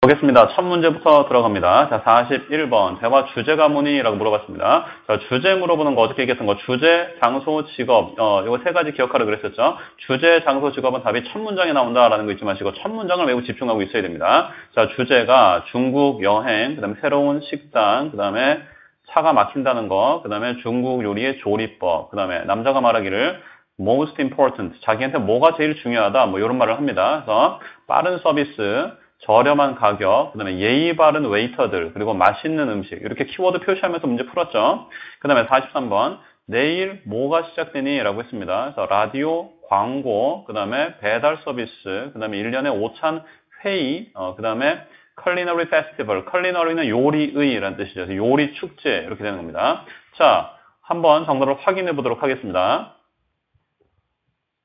보겠습니다. 첫 문제부터 들어갑니다. 자, 41번. 대화 주제가 뭐니? 라고 물어봤습니다. 자, 주제 물어보는 거 어떻게 얘기했던 거? 주제, 장소, 직업. 이거 세 가지 기억하라 그랬었죠. 주제, 장소, 직업은 답이 첫 문장에 나온다라는 거 잊지 마시고 첫 문장을 매우 집중하고 있어야 됩니다. 자, 주제가 중국 여행, 그 다음에 새로운 식당, 그 다음에 차가 막힌다는 거, 그 다음에 중국 요리의 조리법, 그 다음에 남자가 말하기를 most important, 자기한테 뭐가 제일 중요하다, 뭐 이런 말을 합니다. 그래서 빠른 서비스, 저렴한 가격, 그 다음에 예의 바른 웨이터들, 그리고 맛있는 음식 이렇게 키워드 표시하면서 문제 풀었죠. 그 다음에 43번 내일 뭐가 시작되니? 라고 했습니다. 그래서 라디오, 광고, 그 다음에 배달 서비스, 그 다음에 1년에 5천 회의, 그 다음에 컬리너리 페스티벌, 컬리너리는 요리의라는 뜻이죠. 요리 축제 이렇게 되는 겁니다. 자, 한번 정답을 확인해 보도록 하겠습니다.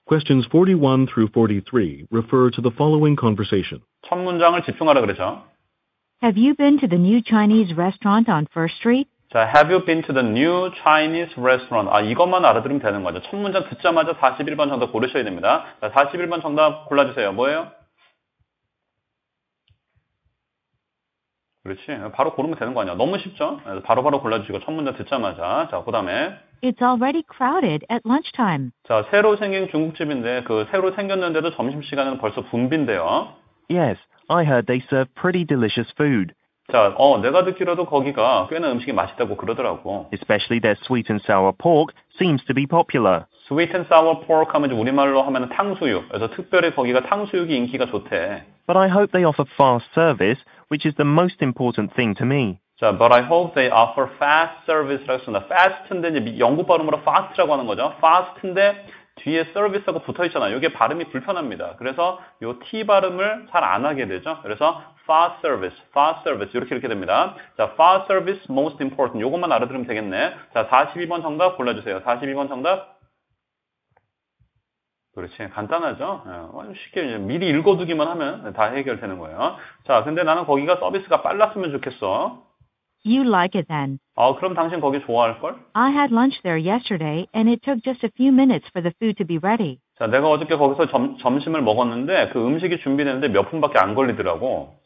Questions 41 through 43 refer to the following conversation. 첫 문장을 집중하라 그러죠. Have you been to the new Chinese restaurant on First Street? 자, have you been to the new Chinese restaurant? 이것만 알아들으면 되는 거죠. 첫 문장 듣자마자 41번 정답 고르셔야 됩니다. 자, 41번 정답 골라주세요. 뭐예요? 그렇지. 바로 고르면 되는 거 아니야. 너무 쉽죠? 바로바로 골라주시고 첫 문장 듣자마자. 자, 그 다음에 It's already crowded at lunchtime. 자, 새로 생긴 중국집인데 그 새로 생겼는데도 점심시간은 벌써 붐빈데요. Yes, I heard they serve pretty delicious food. 자, 내가 듣기로도 거기가 꽤나 음식이 맛있다고 그러더라고. Especially their sweet and sour pork seems to be popular. Sweet and sour pork 하면 이제 우리말로 하면 탕수육. 그래서 특별히 거기가 탕수육이 인기가 좋대. But I hope they offer fast service, which is the most important thing to me. 자, but I hope they offer fast service라고 했습니다. fast인데 이제 영국 발음으로 fast라고 하는 거죠. fast인데 뒤에 서비스하고 붙어 있잖아요. 이게 발음이 불편합니다. 그래서 요 T 발음을 잘 안 하게 되죠. 그래서 fast service 이렇게 됩니다. 자, fast service most important 요것만 알아들으면 되겠네. 자, 42번 정답 골라주세요. 42번 정답. 그렇지. 간단하죠? 쉽게 미리 읽어두기만 하면 다 해결되는 거예요. 자, 근데 나는 거기가 서비스가 빨랐으면 좋겠어. You like it then. 그럼 당신 거기 좋아할걸? I had lunch there yesterday and it took just a few minutes for the food to be ready. 자, 내가 어저께 거기서 점심을 먹었는데 그 음식이 준비되는데 몇 분밖에 안 걸리더라고.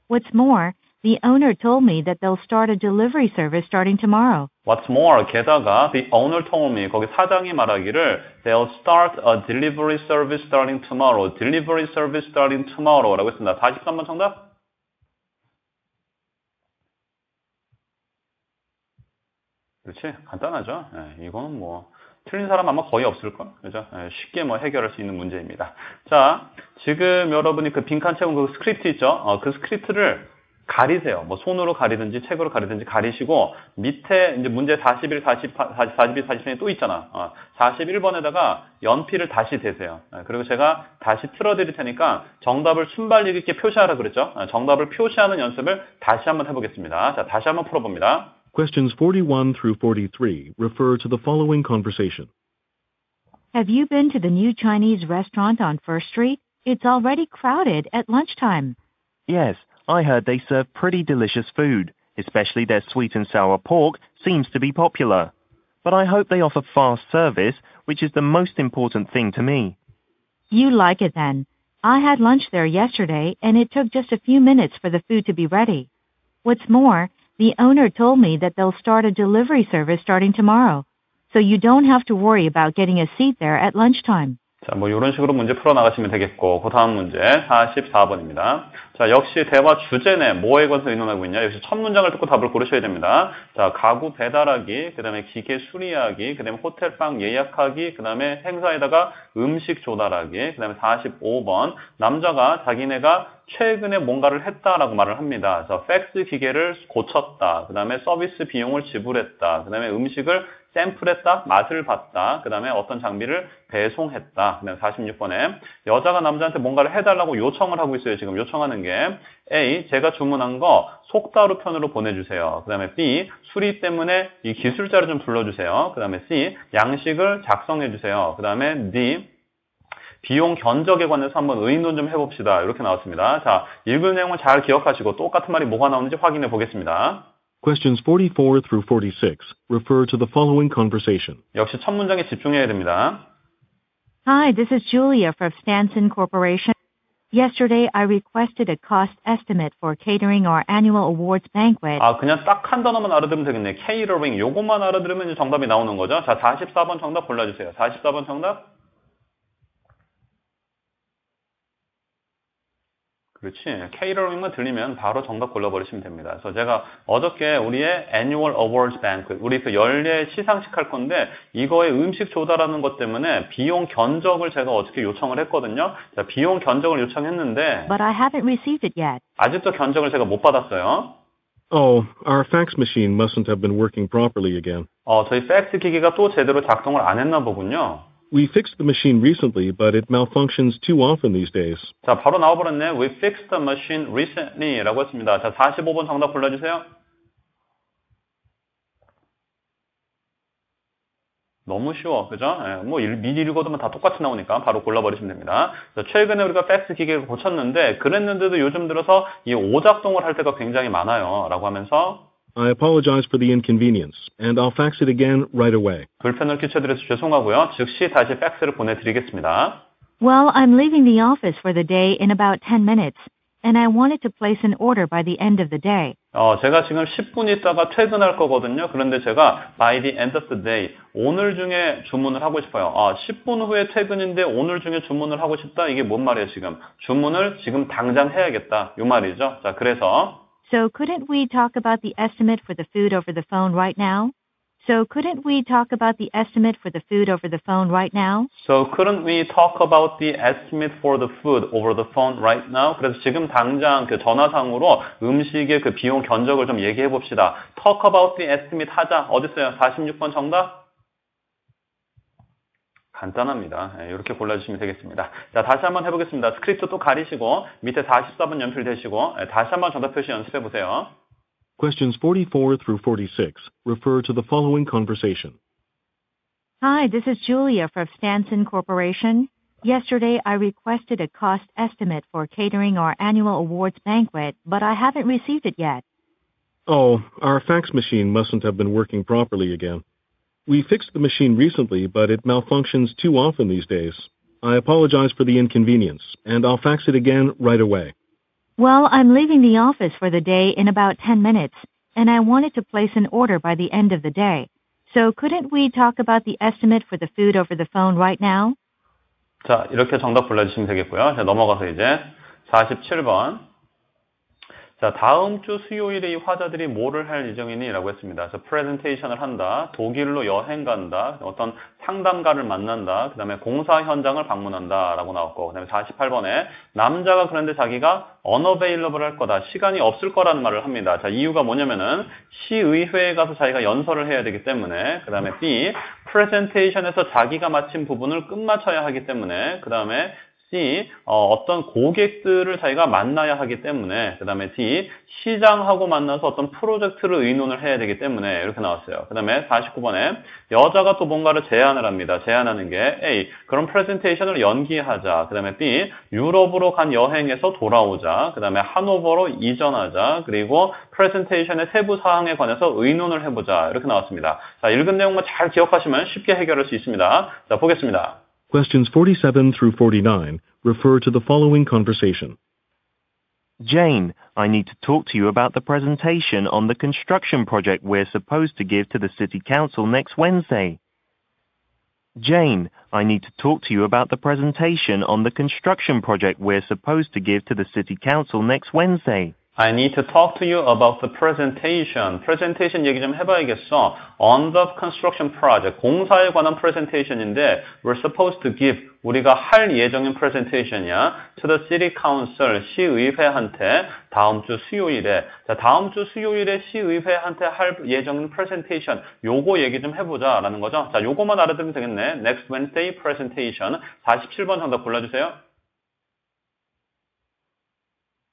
What's more, the owner told me that they'll start a delivery service starting tomorrow. What's more, 게다가 the owner told me, 거기 사장이 말하기를 they'll start a delivery service starting tomorrow. delivery service starting tomorrow라고 했습니다. 43번 정답? 그렇지? 간단하죠? 이거는 뭐 틀린 사람 아마 거의 없을걸? 그죠? 쉽게 뭐 해결할 수 있는 문제입니다. 자, 지금 여러분이 그 빈칸 채운 그 스크립트 있죠? 그 스크립트를 가리세요. 뭐 손으로 가리든지 책으로 가리든지 가리시고 밑에 이제 문제 41, 42에 또 있잖아. 41번에다가 연필을 다시 대세요. 그리고 제가 다시 틀어드릴 테니까 정답을 순발력 있게 표시하라 그랬죠? 정답을 표시하는 연습을 다시 한번 해보겠습니다. 자, 다시 한번 풀어봅니다. Questions 41 through 43 refer to the following conversation. Have you been to the new Chinese restaurant on First Street? It's already crowded at lunchtime. Yes, I heard they serve pretty delicious food, especially their sweet and sour pork seems to be popular. But I hope they offer fast service, which is the most important thing to me. You like it then. I had lunch there yesterday and it took just a few minutes for the food to be ready. What's more, the owner told me that they'll start a delivery service starting tomorrow, so you don't have to worry about getting a seat there at lunchtime. 자, 뭐 이런 식으로 문제 풀어나가시면 되겠고 그 다음 문제 44번입니다. 자, 역시 대화 주제내 뭐에 관해서 의논하고 있냐. 역시 첫 문장을 듣고 답을 고르셔야 됩니다. 자, 가구 배달하기, 그 다음에 기계 수리하기, 그 다음에 호텔방 예약하기, 그 다음에 행사에다가 음식 조달하기, 그 다음에 45번 남자가 자기네가 최근에 뭔가를 했다라고 말을 합니다. 그래서 팩스 기계를 고쳤다, 그 다음에 서비스 비용을 지불했다, 그 다음에 음식을 샘플했다, 맛을 봤다, 그 다음에 어떤 장비를 배송했다. 그 다음에 46번에 여자가 남자한테 뭔가를 해달라고 요청을 하고 있어요. 지금 요청하는 게 A, 제가 주문한 거 속다루 편으로 보내주세요. 그 다음에 B, 수리 때문에 이 기술자를 좀 불러주세요. 그 다음에 C, 양식을 작성해주세요. 그 다음에 D, 비용 견적에 관해서 한번 의논 좀 해봅시다. 이렇게 나왔습니다. 자, 읽은 내용을 잘 기억하시고 똑같은 말이 뭐가 나오는지 확인해 보겠습니다. Questions 44 through 46 refer to the following conversation. 역시 첫 문장에 집중해야 됩니다. Hi, this is Julia from Stanson Corporation. Yesterday, I requested a cost estimate for catering our annual awards banquet. 그냥 딱 한 단어만 알아들으면 되겠네. catering. 요것만 알아들으면 이제 정답이 나오는 거죠. 자, 44번 정답 골라주세요. 44번 정답. 그렇지. catering만 들리면 바로 정답 골라버리시면 됩니다. 그래서 제가 어저께 우리의 annual awards banquet, 우리 그 연례 시상식 할 건데 이거의 음식 조달하는 것 때문에 비용 견적을 제가 어저께 요청을 했거든요. 자, 비용 견적을 요청했는데 But I haven't received it yet. 아직도 견적을 제가 못 받았어요. Oh, our fax machine mustn't have been working properly again. 저희 팩스 기기가 또 제대로 작동을 안 했나 보군요. We fixed the machine recently, but it malfunctions too often these days. 자, 바로 나와버렸네. We fixed the machine recently 라고 했습니다. 자, 45번 정답 골라주세요. 너무 쉬워. 그죠? 미리 읽어두면 다 똑같이 나오니까 바로 골라버리시면 됩니다. 자, 최근에 우리가 팩스 기계를 고쳤는데 그랬는데도 요즘 들어서 이 오작동을 할 때가 굉장히 많아요. 라고 하면서 I apologize for the inconvenience, and I'll fax it again right away. 불편을 끼쳐드려서 죄송하고요. 즉시 다시 팩스를 보내드리겠습니다. Well, I'm leaving the office for the day in about 10 minutes, and I wanted to place an order by the end of the day. 제가 지금 10분 있다가 퇴근할 거거든요. 그런데 제가 by the end of the day, 오늘 중에 주문을 하고 싶어요. 10분 후에 퇴근인데 오늘 중에 주문을 하고 싶다? 이게 뭔 말이에요, 지금? 주문을 지금 당장 해야겠다. 이 말이죠. 자, 그래서 So couldn't we talk about the estimate for the food over the phone right now? So couldn't we talk about the estimate for the food over the phone right now? So couldn't we talk about the estimate for the food over the phone right now? 그래서 지금 당장 그 전화상으로 음식의 그 비용 견적을 좀 얘기해 봅시다. Talk about the estimate 하자. 어디 있어요? 46번 정답? 간단합니다. 이렇게 골라주시면 되겠습니다. 자, 다시 한번 해보겠습니다. 스크립트 또 가리시고 밑에 44번 연필되시고 다시 한번 정답 표시 연습해 보세요. Questions 44 through 46 refer to the following conversation. Hi, this is Julia from Stanson Corporation. Yesterday, I requested a cost estimate for catering our annual awards banquet, but I haven't received it yet. Oh, our fax machine mustn't have been working properly again. We fixed the machine recently, but it malfunctions too often these days. I apologize for the inconvenience, and I'll fax it again right away. Well, I'm leaving the office for the day in about 10 minutes, and I wanted to place an order by the end of the day. So couldn't we talk about the estimate for the food over the phone right now? 자, 이렇게 정답 골라주시면 되겠고요. 자, 넘어가서 이제 47번. 자, 다음 주 수요일에 이 화자들이 뭐를 할 예정이니? 라고 했습니다. 그래서 프레젠테이션을 한다, 독일로 여행 간다, 어떤 상담가를 만난다, 그 다음에 공사 현장을 방문한다 라고 나왔고, 그 다음에 48번에 남자가 그런데 자기가 unavailable 할 거다, 시간이 없을 거라는 말을 합니다. 자, 이유가 뭐냐면은 시의회에 가서 자기가 연설을 해야 되기 때문에, 그 다음에 B, 프레젠테이션에서 자기가 마친 부분을 끝마쳐야 하기 때문에, 그 다음에 C, 어떤 고객들을 자기가 만나야 하기 때문에, 그 다음에 D, 시장하고 만나서 어떤 프로젝트를 의논을 해야 되기 때문에 이렇게 나왔어요. 그 다음에 49번에 여자가 또 뭔가를 제안을 합니다. 제안하는 게 A, 그럼 프레젠테이션을 연기하자. 그 다음에 B, 유럽으로 간 여행에서 돌아오자. 그 다음에 하노버로 이전하자. 그리고 프레젠테이션의 세부 사항에 관해서 의논을 해보자. 이렇게 나왔습니다. 자, 읽은 내용만 잘 기억하시면 쉽게 해결할 수 있습니다. 자, 보겠습니다. Questions 47 through 49 refer to the following conversation. Jane, I need to talk to you about the presentation on the construction project we're supposed to give to the City Council next Wednesday. Jane, I need to talk to you about the presentation on the construction project we're supposed to give to the City Council next Wednesday. I need to talk to you about the presentation. presentation 얘기 좀 해봐야겠어. On the construction project. 공사에 관한 presentation인데 we're supposed to give. 우리가 할 예정인 presentation이야. To the city council. 시의회한테 다음 주 수요일에. 자, 다음 주 수요일에 시의회한테 할 예정인 presentation. 요거 얘기 좀 해보자 라는 거죠. 자, 요거만 알아들으면 되겠네. Next Wednesday presentation. 47번 정답 골라주세요.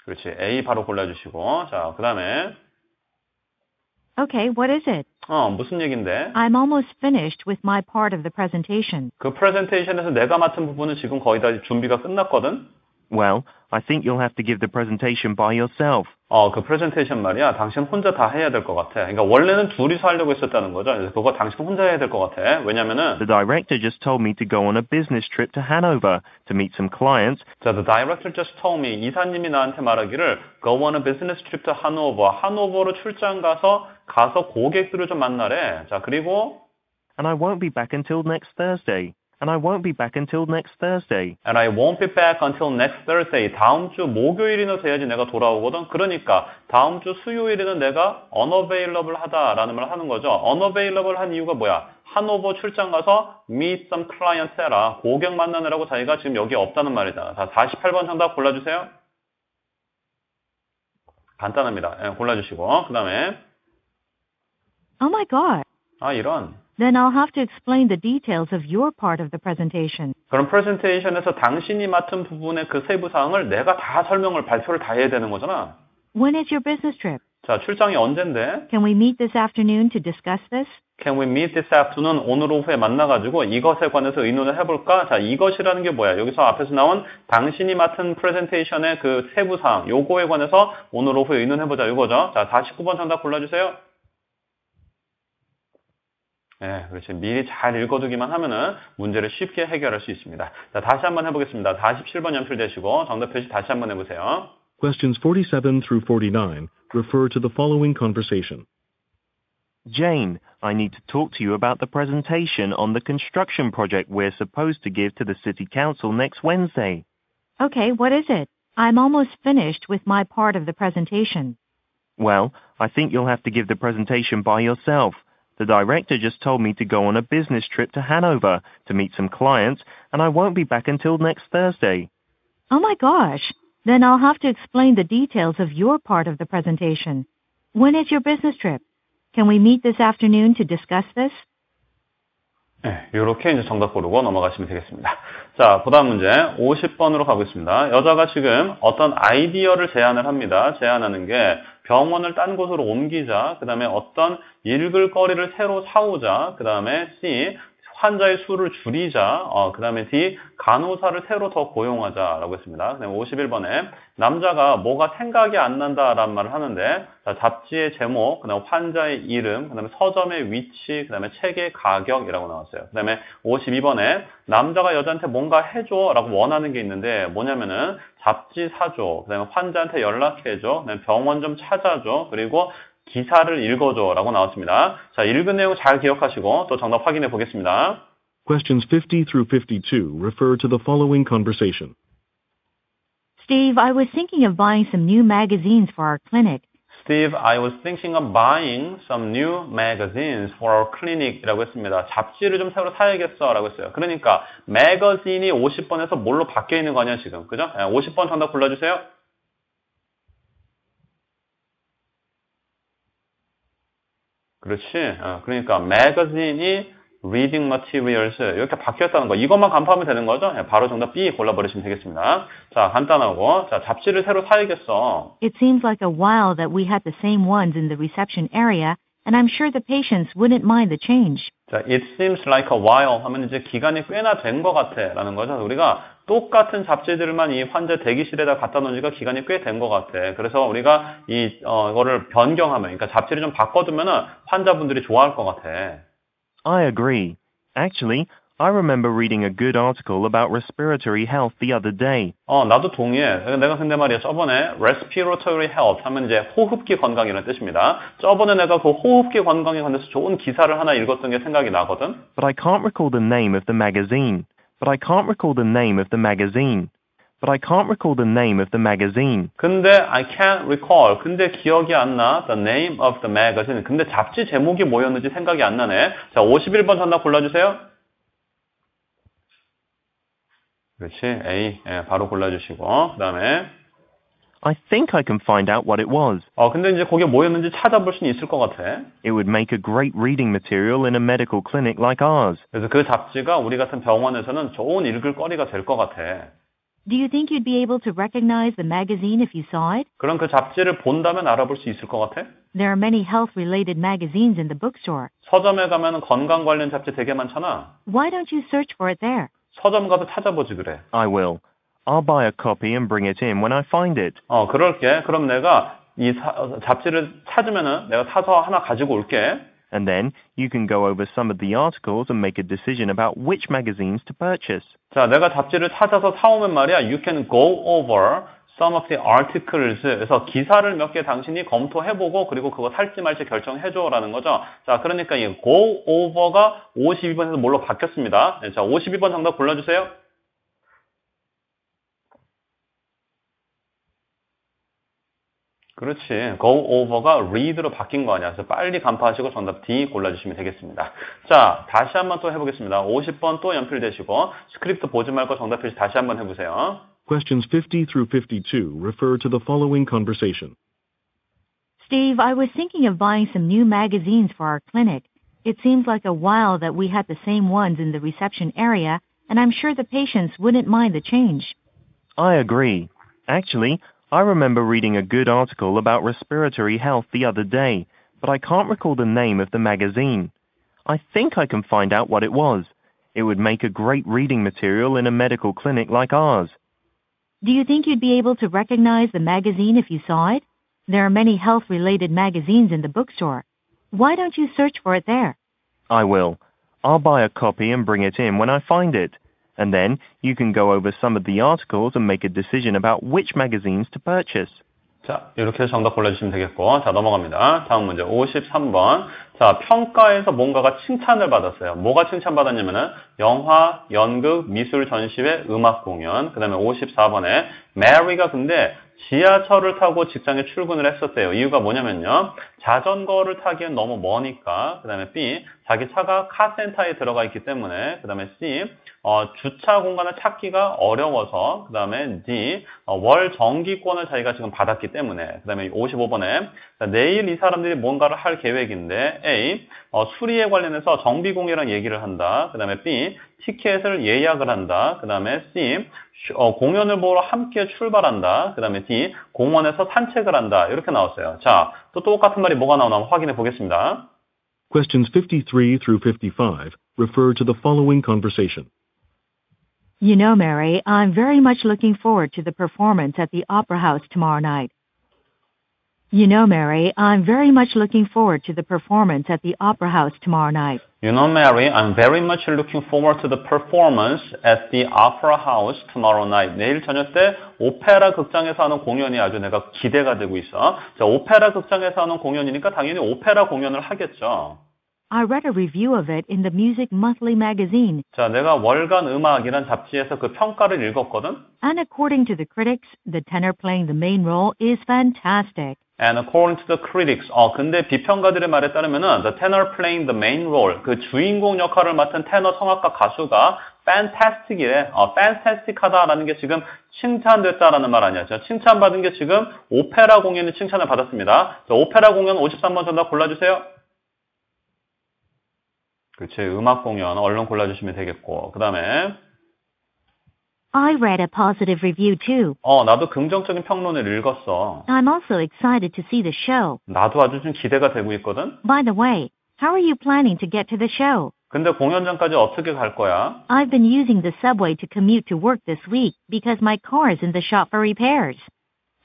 그렇지. A 바로 골라주시고. 자, 그 다음에. Okay, what is it? 무슨 얘기인데? I'm almost finished with my part of the presentation. 그 프레젠테이션에서 내가 맡은 부분은 지금 거의 다 준비가 끝났거든? Well, I think you'll have to give the presentation by yourself. 그 프레젠테이션 말이야. 당신 혼자 다 해야 될 것 같아. 그러니까 원래는 둘이서 하려고 했었다는 거죠. 그래서 그거 당신 혼자 해야 될 것 같아. 왜냐면은 The director just told me to go on a business trip to Hanover to meet some clients. 자, the director just told me 이사님이 나한테 말하기를 go on a business trip to Hanover. 하노버로 출장 가서 고객들을 좀 만나래. 자, 그리고 And I won't be back until next Thursday. And I won't be back until next Thursday. And I won't be back until next Thursday. 다음 주 목요일이나 돼야지 내가 돌아오거든. 그러니까 다음 주 수요일에는 내가 unavailable 하다라는 말 하는 거죠. unavailable 한 이유가 뭐야? 하노버 출장 가서 meet some clients 해라. 고객 만나느라고 자기가 지금 여기 없다는 말이다. 자, 48번 정답 골라주세요. 간단합니다. 골라주시고 그 다음에 Oh my God. 이런. Then I'll have to explain the details of your part of the presentation. 그럼 프레젠테이션에서 당신이 맡은 부분의 그 세부 사항을 내가 다 발표를 다 해야 되는 거잖아. When is your business trip? 자, 출장이 언젠데? Can we meet this afternoon to discuss this? Can we meet this afternoon? 오늘 오후에 만나가지고 이것에 관해서 의논을 해볼까? 자, 이것이라는 게 뭐야? 여기서 앞에서 나온 당신이 맡은 프레젠테이션의 그 세부 사항, 요거에 관해서 오늘 오후에 의논해보자, 이거죠. 자, 49번 정답 골라주세요. 네, 그렇지. 미리 잘 읽어두기만 하면은 문제를 쉽게 해결할 수 있습니다. 자, 다시 한번 해보겠습니다. 47번 연필되시고 정답 표시 다시 한번 해보세요. Questions 47 through 49 refer to the following conversation. Jane, I need to talk to you about the presentation on the construction project we're supposed to give to the City Council next Wednesday. Okay, what is it? I'm almost finished with my part of the presentation. Well, I think you'll have to give the presentation by yourself. The director just told me to go on a business trip to Hanover to meet some clients, and I won't be back until next Thursday. Oh my gosh. Then I'll have to explain the details of your part of the presentation. When is your business trip? Can we meet this afternoon to discuss this? 네, 이렇게 이제 정답 고르고 넘어가시면 되겠습니다. 자, 그 다음 문제 50번으로 가보겠습니다. 여자가 지금 어떤 아이디어를 제안을 합니다. 제안하는 게 병원을 딴 곳으로 옮기자, 그 다음에 어떤 읽을 거리를 새로 사오자, 그 다음에 C, 환자의 수를 줄이자, 그 다음에 D, 간호사를 새로 더 고용하자라고 했습니다. 그 다음에 51번에 남자가 뭐가 생각이 안 난다라는 말을 하는데, 자, 잡지의 제목, 그 다음에 환자의 이름, 그 다음에 서점의 위치, 그 다음에 책의 가격이라고 나왔어요. 그 다음에 52번에 남자가 여자한테 뭔가 해줘라고 원하는 게 있는데 뭐냐면은 잡지 사줘, 그 다음에 환자한테 연락해줘, 그 다음에 병원 좀 찾아줘, 그리고 기사를 읽어줘 라고 나왔습니다. 자, 읽은 내용 잘 기억하시고 또 정답 확인해 보겠습니다. Questions 50 through 52 refer to the following conversation. Steve, I was thinking of buying some new magazines for our clinic. Steve, I was thinking of buying some new magazines for our clinic 이라고 했습니다. 잡지를 좀 새로 사야겠어 라고 했어요. 그러니까 매거진이 50번에서 뭘로 바뀌어 있는 거 아니야 지금, 그죠? 50번 정답 골라주세요. 그렇지. 그러니까 magazine이 reading materials 이렇게 바뀌었다는 거. 이것만 간파하면 되는 거죠. 바로 정답 B 골라버리시면 되겠습니다. 자, 간단하고. 자, 잡지를 새로 사야겠어. It seems like a while that we had the same ones in the reception area, and I'm sure the patients wouldn't mind the change. 자, it seems like a while 하면 이제 기간이 꽤나 된 것 같아 라는 거죠. 우리가 똑같은 잡지들만 이 환자 대기실에다 갖다 놓은 지가 기간이 꽤 된 것 같아. 그래서 우리가 이거를 변경하면, 그러니까 잡지를 좀 바꿔두면은 환자분들이 좋아할 것 같아. I agree. Actually, I remember reading a good article about respiratory health the other day. 나도 동의해. 내가 근데 말이야, 저번에 respiratory health 하면 이제 호흡기 건강이라는 뜻입니다. 저번에 내가 그 호흡기 건강에 관해서 좋은 기사를 하나 읽었던 게 생각이 나거든. But I can't recall the name of the magazine. But I can't recall the name of the magazine. But I can't recall the name of the magazine. 근데 I can't recall. 근데 기억이 안 나. The name of the magazine. 근데 잡지 제목이 뭐였는지 생각이 안 나네. 자, 51번 정답 골라주세요. 그렇지. A. 바로 골라주시고. 그 다음에 I think I can find out what it was. 근데 이제 그게 뭐였는지 찾아볼 수는 있을 것 같아. It would make a great reading material in a medical clinic like ours. 그래서 그 잡지가 우리 같은 병원에서는 좋은 읽을 거리가 될 것 같아. Do you think you'd be able to recognize the magazine if you saw it? 그럼 그 잡지를 본다면 알아볼 수 있을 것 같아? There are many health-related magazines in the bookstore. 서점에 가면 건강 관련 잡지 되게 많잖아. Why don't you search for it there? 서점 가서 찾아보지 그래. I will. I'll buy a copy and bring it in when I find it. 그럴게. 그럼 내가 이 잡지를 찾으면은 내가 사서 하나 가지고 올게. And then you can go over some of the articles and make a decision about which magazines to purchase. 자, 내가 잡지를 찾아서 사오면 말이야. You can go over some of the articles. 그래서 기사를 몇 개 당신이 검토해보고 그리고 그거 살지 말지 결정해줘라는 거죠. 자, 그러니까 이 go over가 52번에서 뭘로 바뀌었습니다. 자, 52번 정답 골라주세요. 그렇지. go over가 read로 바뀐 거 아니야. 그래서 빨리 간파하시고 정답 D 골라주시면 되겠습니다. 자, 다시 한번 또 해보겠습니다. 50번 또 연필되시고 스크립트 보지 말고 정답 표시 다시 한번 해보세요. Questions 50 through 52 refer to the following conversation. Steve, I was thinking of buying some new magazines for our clinic. It seems like a while that we had the same ones in the reception area, and I'm sure the patients wouldn't mind the change. I agree. Actually, I remember reading a good article about respiratory health the other day, but I can't recall the name of the magazine. I think I can find out what it was. It would make a great reading material in a medical clinic like ours. Do you think you'd be able to recognize the magazine if you saw it? There are many health-related magazines in the bookstore. Why don't you search for it there? I will. I'll buy a copy and bring it in when I find it. And then you can go over some of the articles and make a decision about which magazines to purchase. 자, 이렇게 해서 정답 골라주시면 되겠고, 자, 넘어갑니다. 다음 문제 53번. 자, 평가에서 뭔가가 칭찬을 받았어요. 뭐가 칭찬받았냐면은 영화, 연극, 미술 전시회, 음악 공연. 그 다음에 54번에 Mary가 근데 지하철을 타고 직장에 출근을 했었대요. 이유가 뭐냐면요. 자전거를 타기엔 너무 머니까. 그 다음에 B, 자기 차가 카센터에 들어가 있기 때문에. 그 다음에 C, 주차 공간을 찾기가 어려워서. 그 다음에 D, 월 정기권을 자기가 지금 받았기 때문에. 그 다음에 55번에 내일 이 사람들이 뭔가를 할 계획인데 A, 수리에 관련해서 정비공이랑 얘기를 한다. 그 다음에 B, 티켓을 예약을 한다. 그 다음에 C, 공연을 보러 함께 출발한다. 그 다음에 D, 공원에서 산책을 한다. 이렇게 나왔어요. 자, 또 똑같은 말이 뭐가 나오나 한번 확인해 보겠습니다. Questions 53 through 55 refer to the following conversation. You know, Mary, I'm very much looking forward to the performance at the Opera House tomorrow night. You know, Mary, I'm very much looking forward to the performance at the Opera House tomorrow night. You know, Mary, I'm very much looking forward to the performance at the Opera House tomorrow night. 내일 저녁 때 오페라 극장에서 하는 공연이 아주 내가 기대가 되고 있어. 자, 오페라 극장에서 하는 공연이니까 당연히 오페라 공연을 하겠죠. I read a review of it in the Music Monthly magazine. 자, 내가 월간 음악이란 잡지에서 그 평가를 읽었거든. And according to the critics, the tenor playing the main role is fantastic. And according to the critics, 근데 비평가들의 말에 따르면은 the tenor playing the main role, 그 주인공 역할을 맡은 테너 성악가 가수가 fantastic이래. fantastic하다라는 게 지금 칭찬됐다라는 말 아니야. 칭찬받은 게 지금 오페라 공연이 칭찬을 받았습니다. 자, 오페라 공연 53번 정답 골라주세요. 그렇지, 음악 공연 얼른 골라주시면 되겠고, 그 다음에 I read a positive review too. 나도 긍정적인 평론을 읽었어. I'm also excited to see the show. 나도 아주 좀 기대가 되고 있거든. By the way, how are you planning to get to the show? 근데 공연장까지 어떻게 갈 거야? I've been using the subway to commute to work this week because my car is in the shop for repairs.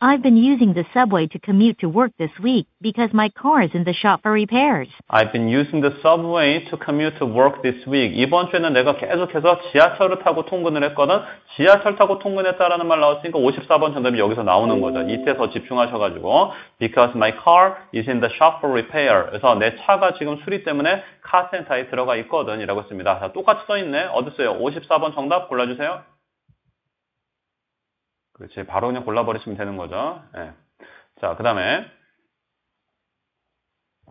I've been using the subway to commute to work this week because my car is in the shop for repairs. I've been using the subway to commute to work this week. 이번 주에는 내가 계속해서 지하철을 타고 통근을 했거든. 지하철 타고 통근했다라는 말 나왔으니까 54번 정답이 여기서 나오는 거죠. 이때 더 집중하셔가지고 because my car is in the shop for repair. 그래서 내 차가 지금 수리 때문에 카센터에 들어가 있거든 이라고 했습니다. 자, 똑같이 써있네. 어디 써요? 54번 정답 골라주세요. 그렇지. 바로 그냥 골라버리시면 되는 거죠. 네. 자, 그 다음에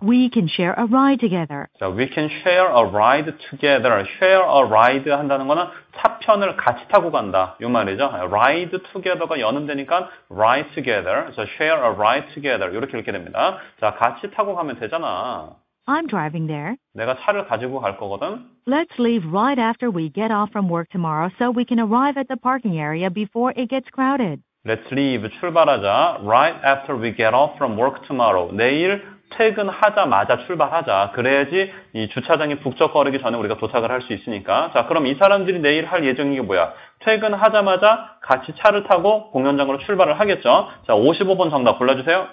We can share a ride together. 자, we can share a ride together. share a ride 한다는 거는 차편을 같이 타고 간다. 이 말이죠. ride together가 연음되니까 ride together. 그래서 share a ride together. 이렇게 됩니다. 자, 같이 타고 가면 되잖아. I'm driving there. 내가 차를 가지고 갈 거거든. Let's leave right after we get off from work tomorrow so we can arrive at the parking area before it gets crowded. Let's leave. 출발하자. Right after we get off from work tomorrow. 내일 퇴근하자마자 출발하자. 그래야지 이 주차장이 북적거리기 전에 우리가 도착을 할 수 있으니까. 자, 그럼 이 사람들이 내일 할 예정인 게 뭐야? 퇴근하자마자 같이 차를 타고 공연장으로 출발을 하겠죠. 자, 55번 정답 골라주세요.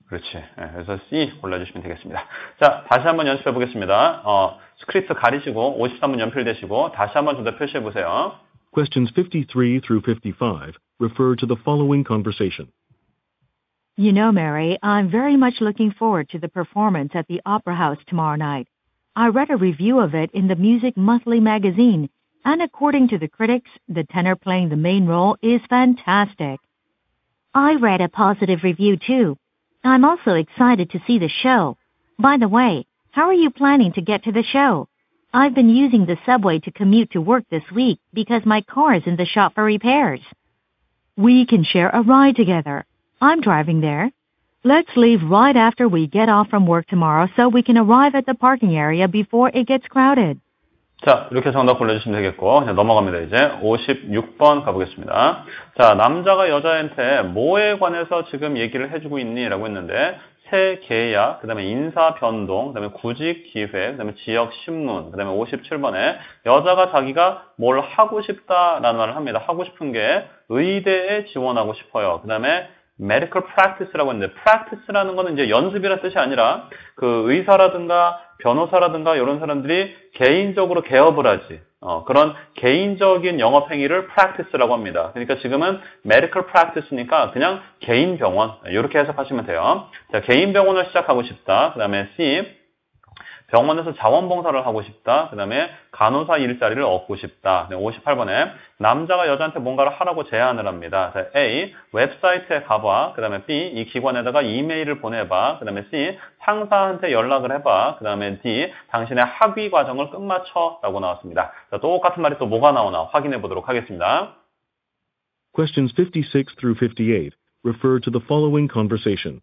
그렇지. 그래서 C 골라주시면 되겠습니다. 자, 다시 한번 연습해 보겠습니다. 스크립트 가리시고 53번 연필되시고 다시 한번 정답 표시해 보세요. Questions 53 through 55 refer to the following conversation. You know, Mary, I'm very much looking forward to the performance at the Opera House tomorrow night. I read a review of it in the Music Monthly magazine, and according to the critics, the tenor playing the main role is fantastic. I read a positive review too. I'm also excited to see the show. By the way, how are you planning to get to the show? I've been using the subway to commute to work this week because my car is in the shop for repairs. We can share a ride together. I'm driving there. Let's leave right after we get off from work tomorrow so we can arrive at the parking area before it gets crowded. 자, 이렇게 정답 골라주시면 되겠고, 그냥 넘어갑니다. 이제 56번 가보겠습니다. 자, 남자가 여자한테 뭐에 관해서 지금 얘기를 해주고 있니? 라고 했는데, 새 계약, 그 다음에 인사 변동, 그 다음에 구직 기획, 그 다음에 지역 신문, 그 다음에 57번에 여자가 자기가 뭘 하고 싶다라는 말을 합니다. 하고 싶은 게 의대에 지원하고 싶어요. 그 다음에 medical practice라고 했는데, practice라는 거는 이제 연습이라는 뜻이 아니라 그 의사라든가 변호사라든가 이런 사람들이 개인적으로 개업을 하지. 그런 개인적인 영업 행위를 practice라고 합니다. 그러니까 지금은 medical practice니까 그냥 개인 병원 이렇게 해석하시면 돼요. 자, 개인 병원을 시작하고 싶다. 그 다음에 C, 병원에서 자원봉사를 하고 싶다. 그 다음에 간호사 일자리를 얻고 싶다. 58번에 남자가 여자한테 뭔가를 하라고 제안을 합니다. 자, A, 웹사이트에 가봐. 그 다음에 B, 이 기관에다가 이메일을 보내봐. 그 다음에 C, 상사한테 연락을 해봐. 그 다음에 D, 당신의 학위 과정을 끝마쳐 라고 나왔습니다. 자, 똑같은 말이 또 뭐가 나오나 확인해 보도록 하겠습니다. Questions 56 through 58 refer to the following conversation.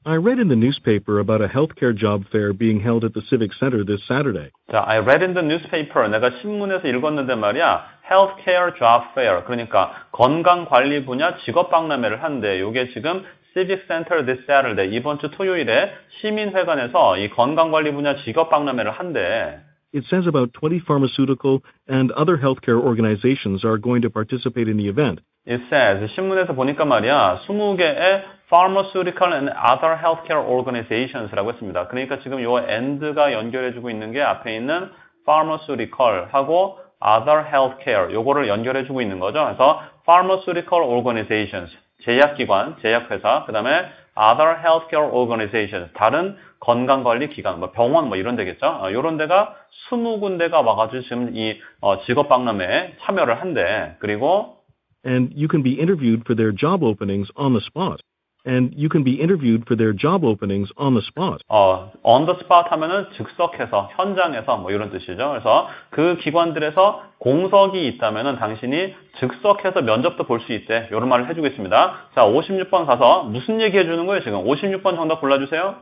I read in the newspaper about a healthcare job fair being held at the Civic Center this Saturday. 자, I read in the newspaper. 내가 신문에서 읽었는데 말이야. Healthcare job fair. 그러니까 건강관리 분야 직업박람회를 한대. 이게 지금 Civic Center this Saturday. 이번 주 토요일에 시민회관에서 이 건강관리 분야 직업박람회를 한대. It says about 20 pharmaceutical and other healthcare organizations are going to participate in the event. It says, 신문에서 보니까 말이야, 20개의 pharmaceutical and other healthcare organisations라고 했습니다. 그러니까 지금 요 and가 연결해주고 있는 게 앞에 있는 pharmaceutical하고 other healthcare, 요거를 연결해주고 있는 거죠. 그래서 pharmaceutical organizations, 제약기관, 제약회사, 그 다음에 other healthcare organizations, 다른 건강관리기관, 뭐 병원 뭐 이런 데겠죠. 이런 데가 20군데가 와가지고 지금 이 직업박람회에 참여를 한대. 그리고 And you can be interviewed for their job openings on the spot. And you can be interviewed for their job openings on the spot. on the spot 하면은 즉석해서, 현장에서 뭐 이런 뜻이죠. 그래서 그 기관들에서 공석이 있다면은 당신이 즉석해서 면접도 볼 수 있대. 이런 말을 해주겠습니다. 자, 56번 가서 무슨 얘기 해주는 거예요, 지금? 56번 정답 골라주세요.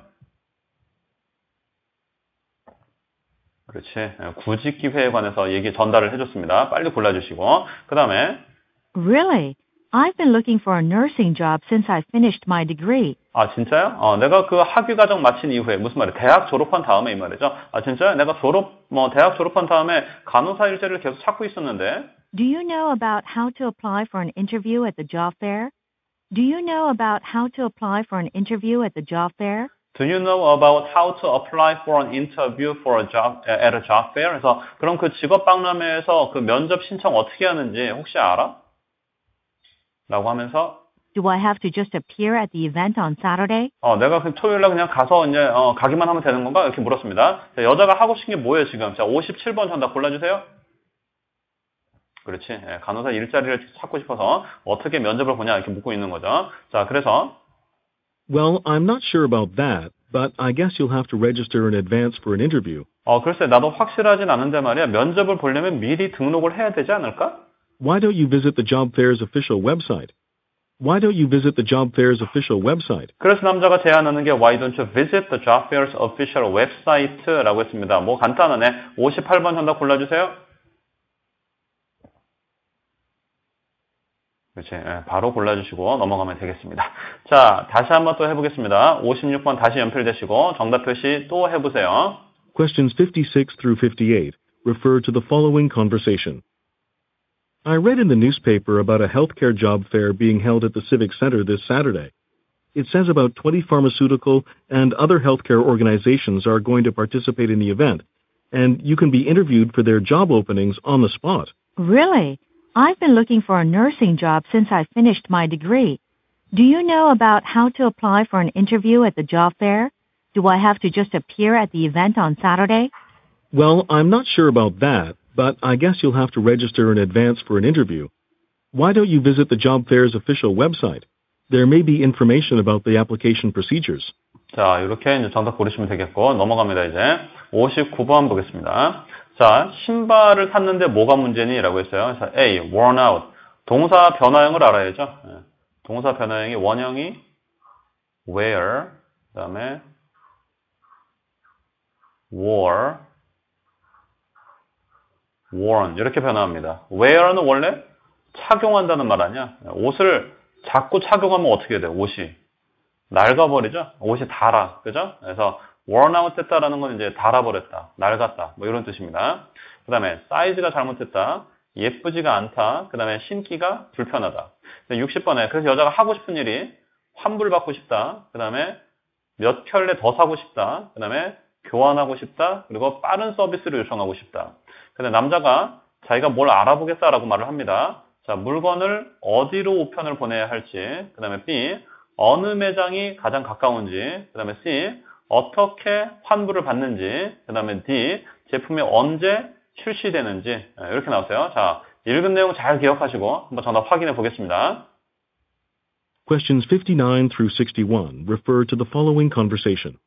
그렇지. 구직 기회에 관해서 얘기 전달을 해줬습니다. 빨리 골라주시고. 그 다음에 Really? I've been looking for a nursing job since I finished my degree. 아, 진짜요? 내가 그 학위 과정 마친 이후에, 무슨 말이에요? 대학 졸업한 다음에 이 말이죠. 아, 진짜요? 내가 대학 졸업한 다음에 간호사 일자리를 계속 찾고 있었는데. Do you know about how to apply for an interview at the job fair? Do you know about how to apply for an interview at the job fair? Do you know about how to apply for an interview for a job at a job fair? 그래서 그럼 그 직업 박람회에서 그 면접 신청 어떻게 하는지 혹시 알아? 라고 하면서 Do I have to just appear at the event on Saturday? 내가 그 토요일날 그냥 가서 이제 가기만 하면 되는 건가? 이렇게 물었습니다. 자, 여자가 하고 싶은 게 뭐예요, 지금? 자, 57번 정답 골라주세요. 그렇지. 간호사 일자리를 찾고 싶어서 어떻게 면접을 보냐 이렇게 묻고 있는 거죠. 자, 그래서 Well, I'm not sure about that, but I guess you'll have to register in advance for an interview. 글쎄, 나도 확실하진 않은데 말이야. 면접을 보려면 미리 등록을 해야 되지 않을까? Why don't you visit the job fair's official website? Why don't you visit the job fair's official website? 그래서 남자가 제안하는 게 Why don't you visit the job fair's official website라고 했습니다. 뭐 간단하네. 58번 정답 골라주세요. 그렇지. 예, 바로 골라주시고 넘어가면 되겠습니다. 자, 다시 한번 또 해보겠습니다. 56번 다시 연필되시고 정답 표시 또 해보세요. Questions 56 through 58 refer to the following conversation. I read in the newspaper about a healthcare job fair being held at the Civic Center this Saturday. It says about 20 pharmaceutical and other healthcare organizations are going to participate in the event, and you can be interviewed for their job openings on the spot. Really? I've been looking for a nursing job since I finished my degree. Do you know about how to apply for an interview at the job fair? Do I have to just appear at the event on Saturday? Well, I'm not sure about that, but I guess you'll have to register in advance for an interview. Why don't you visit the job fair's official website? There may be information about the application procedures. 자, 이렇게 이제 정답 고르시면 되겠고 넘어갑니다. 이제 59번 보겠습니다. 자, 신발을 샀는데 뭐가 문제니? 라고 했어요. 그래서 A, worn out. 동사 변화형을 알아야죠. 동사 변화형이 원형이 wear, 그 다음에 wore, worn 이렇게 변화합니다. wear는 원래 착용한다는 말 아니야? 옷을 자꾸 착용하면 어떻게 돼요? 옷이 낡아버리죠? 옷이 닳아. 그죠? 그래서 worn out 됐다라는 건 이제 닳아버렸다, 낡았다, 뭐 이런 뜻입니다. 그 다음에 사이즈가 잘못됐다, 예쁘지가 않다, 그 다음에 신기가 불편하다. 60번에 그래서 여자가 하고 싶은 일이 환불받고 싶다, 그 다음에 몇 켤레 더 사고 싶다, 그 다음에 교환하고 싶다, 그리고 빠른 서비스를 요청하고 싶다. 근데 남자가 자기가 뭘 알아보겠다라고 말을 합니다. 자, 물건을 어디로 우편을 보내야 할지, 그 다음에 B, 어느 매장이 가장 가까운지, 그 다음에 C, 어떻게 환불을 받는지, 그 다음에 D, 제품이 언제 출시되는지, 이렇게 나왔어요. 자, 읽은 내용 잘 기억하시고 한번 정답 확인해 보겠습니다. Questions 59 through 61 refer to the following conversation.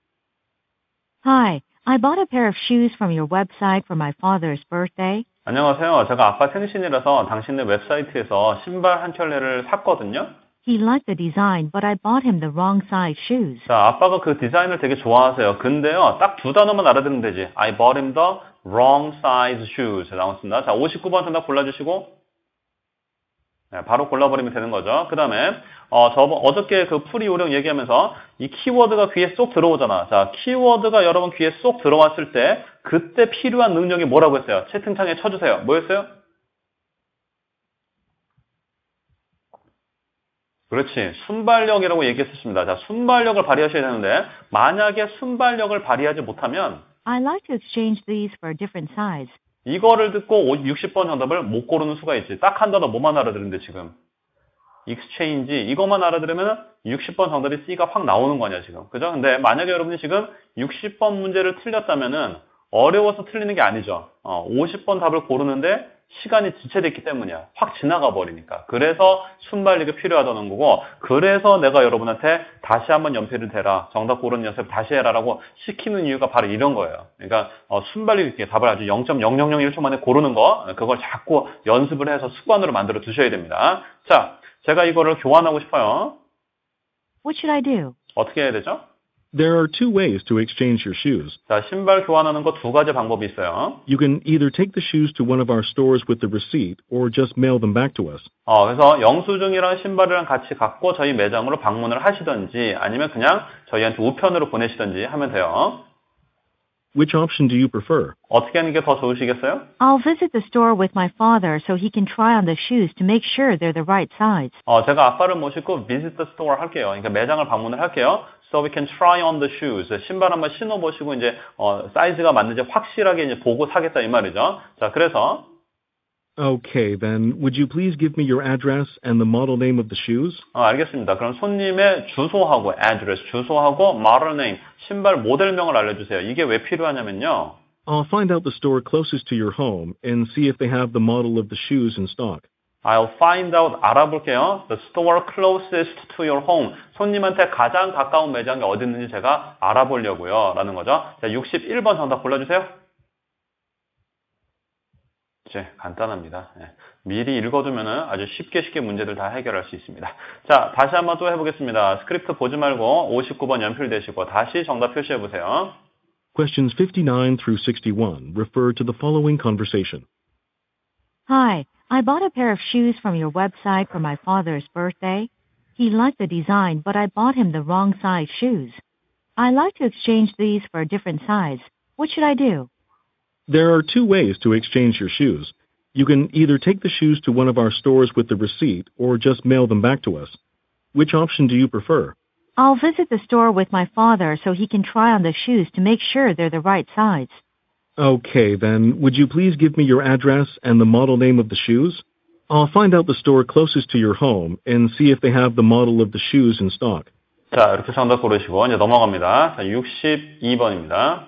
Hi, I bought a pair of shoes from your website for my father's birthday. 안녕하세요. 제가 아빠 생신이라서 당신네 웹사이트에서 신발 한 켤레를 샀거든요. He liked the design, but I bought him the wrong size shoes. 자, 아빠가 그 디자인을 되게 좋아하세요. 근데요, 딱 두 단어만 알아들으면 되지. I bought him the wrong size shoes. 나왔습니다. 자, 59번 정답 골라주시고, 네, 바로 골라버리면 되는 거죠. 그 다음에, 어저께 그 풀이 요령 얘기하면서 이 키워드가 귀에 쏙 들어오잖아. 자, 키워드가 여러분 귀에 쏙 들어왔을 때, 그때 필요한 능력이 뭐라고 했어요? 채팅창에 쳐주세요. 뭐였어요? 그렇지. 순발력이라고 얘기했었습니다. 자, 순발력을 발휘하셔야 되는데, 만약에 순발력을 발휘하지 못하면, I like to exchange these for a different size. 이거를 듣고 60번 정답을 못 고르는 수가 있지. 딱 한 단어 뭐만 알아들은데 지금. exchange 이것만 알아들으면 60번 정답이 C가 확 나오는 거 아니야 지금. 그죠? 근데 만약에 여러분이 지금 60번 문제를 틀렸다면은 어려워서 틀리는 게 아니죠. 50번 답을 고르는데 시간이 지체됐기 때문이야. 확 지나가 버리니까. 그래서 순발력이 필요하다는 거고, 그래서 내가 여러분한테 다시 한번 연필을 대라, 정답 고르는 연습 다시 해라라고 시키는 이유가 바로 이런 거예요. 그러니까 순발력 있게 답을 아주 0.0001초 만에 고르는 거, 그걸 자꾸 연습을 해서 습관으로 만들어 두셔야 됩니다. 자, 제가 이거를 교환하고 싶어요. What should I do? 어떻게 해야 되죠? There are two ways to exchange your shoes. 자, 신발 교환하는 거 두 가지 방법이 있어요. You can either take the shoes to one of our stores with the receipt or just mail them back to us. 그래서 영수증이랑 신발이랑 같이 갖고 저희 매장으로 방문을 하시든지 아니면 그냥 저희한테 우편으로 보내시든지 하면 돼요. Which option do you prefer? 어떻게 하는 게 더 좋으시겠어요? I'll visit the store with my father so he can try on the shoes to make sure they're the right size. 제가 아빠를 모시고 visit the store 할게요. 그러니까 매장을 방문을 할게요. So we can try on the shoes. 신발 한번 신어보시고 이제 사이즈가 맞는지 확실하게 이제 보고 사겠다 이 말이죠. 자, 그래서 Okay, then would you please give me your address and the model name of the shoes? 알겠습니다. 그럼 손님의 주소하고 address, 주소하고 model name, 신발 모델명을 알려주세요. 이게 왜 필요하냐면요. I'll find out the store closest to your home and see if they have the model of the shoes in stock. I'll find out, 알아볼게요. The store closest to your home. 손님한테 가장 가까운 매장이 어디 있는지 제가 알아보려고요. 라는 거죠. 자, 61번 정답 골라주세요. 이제 간단합니다. 미리 읽어두면 아주 쉽게 문제들 다 해결할 수 있습니다. 자, 다시 한번 또 해보겠습니다. 스크립트 보지 말고 59번 연필 대시고 다시 정답 표시해보세요. Questions 59 through 61 refer to the following conversation. Hi, I bought a pair of shoes from your website for my father's birthday. He liked the design, but I bought him the wrong size shoes. I like to exchange these for a different size. What should I do? There are two ways to exchange your shoes. You can either take the shoes to one of our stores with the receipt or just mail them back to us. Which option do you prefer? I'll visit the store with my father so he can try on the shoes to make sure they're the right size. Okay, then, would you please give me your address and the model name of the shoes? I'll find out the store closest to your home and see if they have the model of the shoes in stock. 자, 이렇게 정답 고르시고 이제 넘어갑니다. 자, 62번입니다.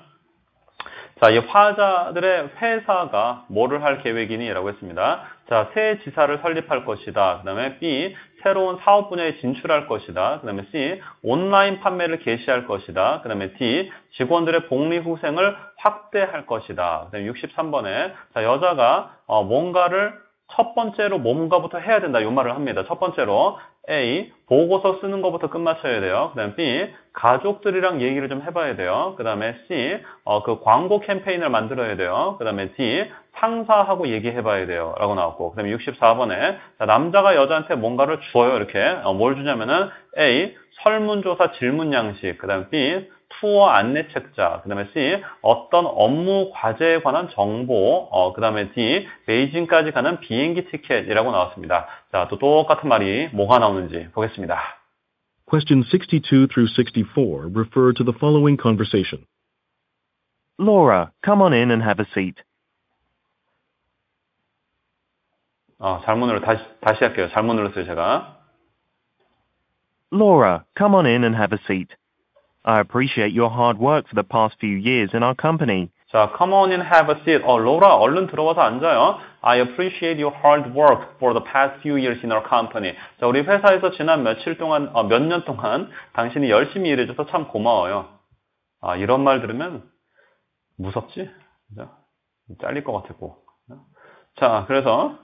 자, 이 화자들의 회사가 뭐를 할 계획이니라고 했습니다. 자, 새 지사를 설립할 것이다. 그 다음에 B, 새로운 사업 분야에 진출할 것이다. 그 다음에 C, 온라인 판매를 개시할 것이다. 그 다음에 D, 직원들의 복리 후생을 확대할 것이다. 그 다음에 63번에 자, 여자가 뭔가를 첫 번째로 뭔가부터 해야 된다. 이 말을 합니다. 첫 번째로 A, 보고서 쓰는 것부터 끝마쳐야 돼요. 그 다음 B, 가족들이랑 얘기를 좀 해봐야 돼요. 그 다음에 C, 그 광고 캠페인을 만들어야 돼요. 그 다음에 D, 상사하고 얘기해봐야 돼요. 라고 나왔고. 그 다음에 64번에 자, 남자가 여자한테 뭔가를 줘요. 이렇게. 뭘 주냐면은 A, 설문조사 질문 양식. 그 다음에 B, 투어 안내 책자, 그 다음에 C, 어떤 업무 과제에 관한 정보, 그 다음에 D, 베이징까지 가는 비행기 티켓이라고 나왔습니다. 자, 또 똑같은 말이 뭐가 나오는지 보겠습니다. Question 62 through 64 refer to the following conversation. Laura, come on in and have a seat. 잘못 눌러, 다시 할게요. 잘못 눌렀어요, 제가. Laura, come on in and have a seat. I appreciate your hard work for the past few years in our company. 자, come on and have a seat. 로라, 얼른 들어와서 앉아요. I appreciate your hard work for the past few years in our company. 자, 우리 회사에서 지난 몇 년 동안 당신이 열심히 일해줘서 참 고마워요. 이런 말 들으면 무섭지? 잘릴 것 같았고. 자, 그래서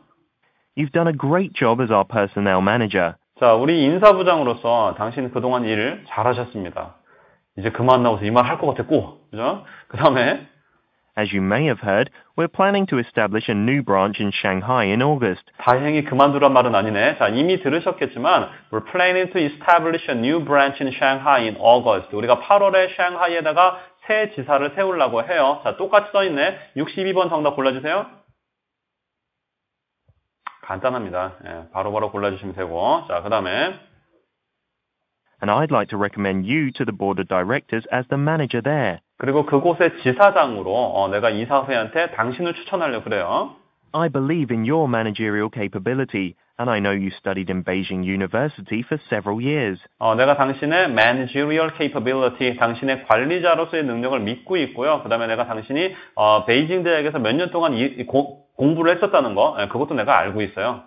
You've done a great job as our personnel manager. 자, 우리 인사부장으로서 당신 그동안 일 잘하셨습니다. 이제 그만 나와서 이 말 할 것 같았고, 그죠? 그 다음에 As you may have heard, we're planning to establish a new branch in Shanghai in August. 다행히 그만두란 말은 아니네. 자, 이미 들으셨겠지만 we're planning to establish a new branch in Shanghai in August. 우리가 8월에 샹하이에다가 새 지사를 세우려고 해요. 자, 똑같이 써있네. 62번 정답 골라주세요. 간단합니다. 바로바로 골라주시면 되고. 자, 그 다음에 And I'd like to recommend you to the board of directors as the manager there. 그리고 그곳의 지사장으로 내가 이사회한테 당신을 추천하려고 그래요. I believe in your managerial capability, and I know you studied in Beijing University for several years. 내가 당신의 managerial capability, 당신의 관리자로서의 능력을 믿고 있고요. 그 다음에 내가 당신이 베이징 대학에서 몇 년 동안 공부를 했었다는 거, 그것도 내가 알고 있어요.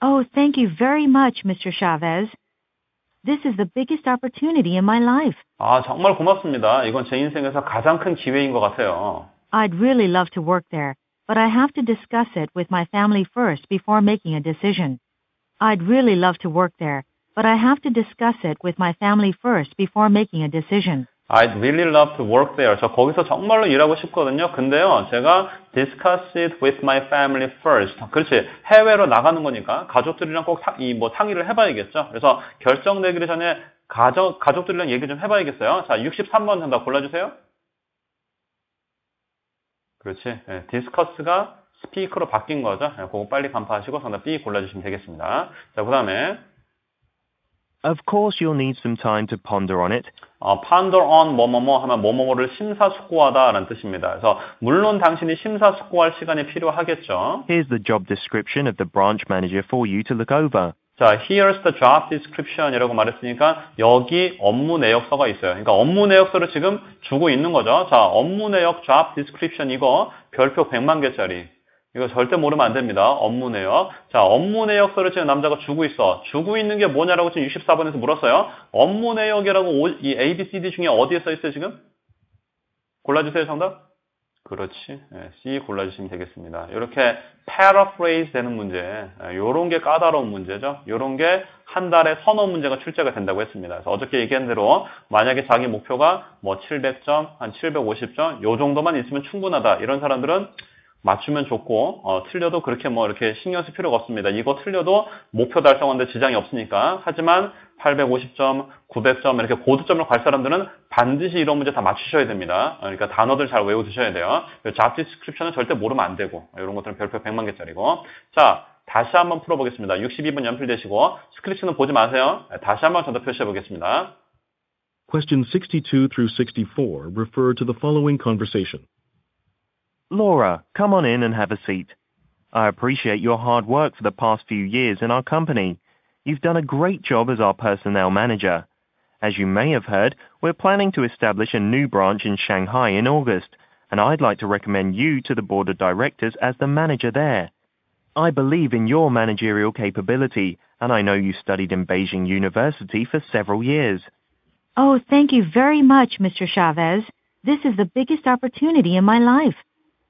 Oh, thank you very much, Mr. Chavez. This is the biggest opportunity in my life. 정말 고맙습니다. 이건 제 인생에서 가장 큰 기회인 것 같아요. I'd really love to work there, but I have to discuss it with my family first before making a decision. I'd really love to work there, but I have to discuss it with my family first before making a decision. I'd really love to work there. 저 거기서 정말로 일하고 싶거든요. 근데요, 제가 discuss it with my family first. 그렇지. 해외로 나가는 거니까 가족들이랑 꼭 상의를 해봐야겠죠. 그래서 결정 내기를 전에 가족들이랑 얘기 좀 해봐야겠어요. 자, 63번 정답 골라주세요. 그렇지. discuss가 speak로 바뀐 거죠. 그거 빨리 간파하시고 정답 B 골라주시면 되겠습니다. 자, 그 다음에 Of course you'll need some time to ponder on it. ponder on 뭐뭐뭐 하면 뭐뭐뭐를 심사숙고하다라는 뜻입니다. 그래서 물론 당신이 심사숙고할 시간이 필요하겠죠. Here's the job description of the branch manager for you to look over. 자, here's the job description이라고 말했으니까 여기 업무 내역서가 있어요. 그러니까 업무 내역서를 지금 주고 있는 거죠. 자, 업무 내역 job description 이거 별표 100만 개짜리. 이거 절대 모르면 안 됩니다. 업무 내역. 자, 업무 내역서를 지금 남자가 주고 있어. 주고 있는 게 뭐냐라고 지금 64번에서 물었어요. 업무 내역이라고 이 A, B, C, D 중에 어디에 써 있어요, 지금? 골라주세요, 정답. 그렇지. C 골라주시면 되겠습니다. 이렇게 paraphrase 되는 문제. 요런 게 까다로운 문제죠. 요런 게 한 달에 서너 문제가 출제가 된다고 했습니다. 그래서 어저께 얘기한 대로 만약에 자기 목표가 뭐 700점, 한 750점, 요 정도만 있으면 충분하다. 이런 사람들은 맞추면 좋고, 틀려도 그렇게 뭐 이렇게 신경 쓸 필요가 없습니다. 이거 틀려도 목표 달성하는데 지장이 없으니까. 하지만 850점, 900점 이렇게 고득점을 갈 사람들은 반드시 이런 문제 다 맞추셔야 됩니다. 그러니까 단어들 잘 외워두셔야 돼요. 잡 디스크립션은 절대 모르면 안 되고, 이런 것들은 별표 100만 개짜리고. 자, 다시 한번 풀어보겠습니다. 62번 연필되시고, 스크립트는 보지 마세요. 다시 한번 정답 표시해 보겠습니다. Question 62 through 64 refer to the following conversation. Laura, come on in and have a seat. I appreciate your hard work for the past few years in our company. You've done a great job as our personnel manager. As you may have heard, we're planning to establish a new branch in Shanghai in August, and I'd like to recommend you to the board of directors as the manager there. I believe in your managerial capability, and I know you studied in Beijing University for several years. Oh, thank you very much, Mr. Chavez. This is the biggest opportunity in my life.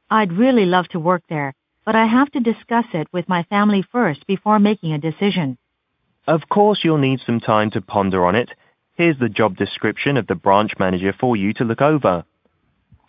I'd really love to work there, but I have to discuss it with my family first before making a decision. Of course you'll need some time to ponder on it. Here's the job description of the branch manager for you to look over.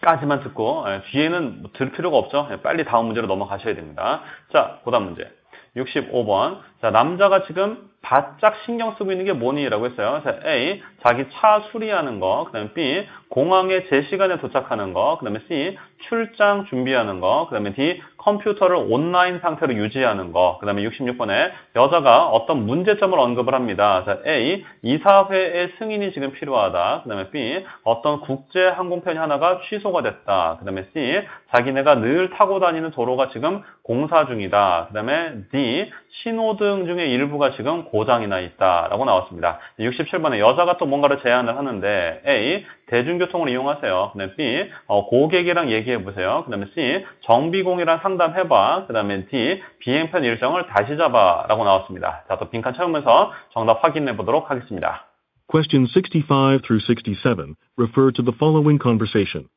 까지만 듣고 뒤에는 들 필요가 없죠. 빨리 다음 문제로 넘어가셔야 됩니다. 자, 그다음 문제. 65번. 자, 남자가 지금 바짝 신경 쓰고 있는 게 뭐니? 라고 했어요. 자, A. 자기 차 수리하는 거. 그 다음에 B. 공항에 제 시간에 도착하는 거. 그 다음에 C. 출장 준비하는 거. 그 다음에 D. 컴퓨터를 온라인 상태로 유지하는 거. 그 다음에 66번에 여자가 어떤 문제점을 언급을 합니다. 자, A. 이사회의 승인이 지금 필요하다. 그 다음에 B. 어떤 국제 항공편이 하나가 취소가 됐다. 그 다음에 C. 자기네가 늘 타고 다니는 도로가 지금 공사 중이다. 그 다음에 D. 신호등 중에 일부가 지금 고장이 나 있다. 라고 나왔습니다. 67번에 여자가 또 뭔가를 제안을 하는데 A. 대중교통을 이용하세요. 그 다음에 B. 고객이랑 얘기해보세요. 그 다음에 C. 정비공이랑 상담해봐. 그 다음에 D. 비행편 일정을 다시 잡아. 라고 나왔습니다. 자, 또 빈칸 채우면서 정답 확인해보도록 하겠습니다. Question 65 through 67 refer to the following conversation.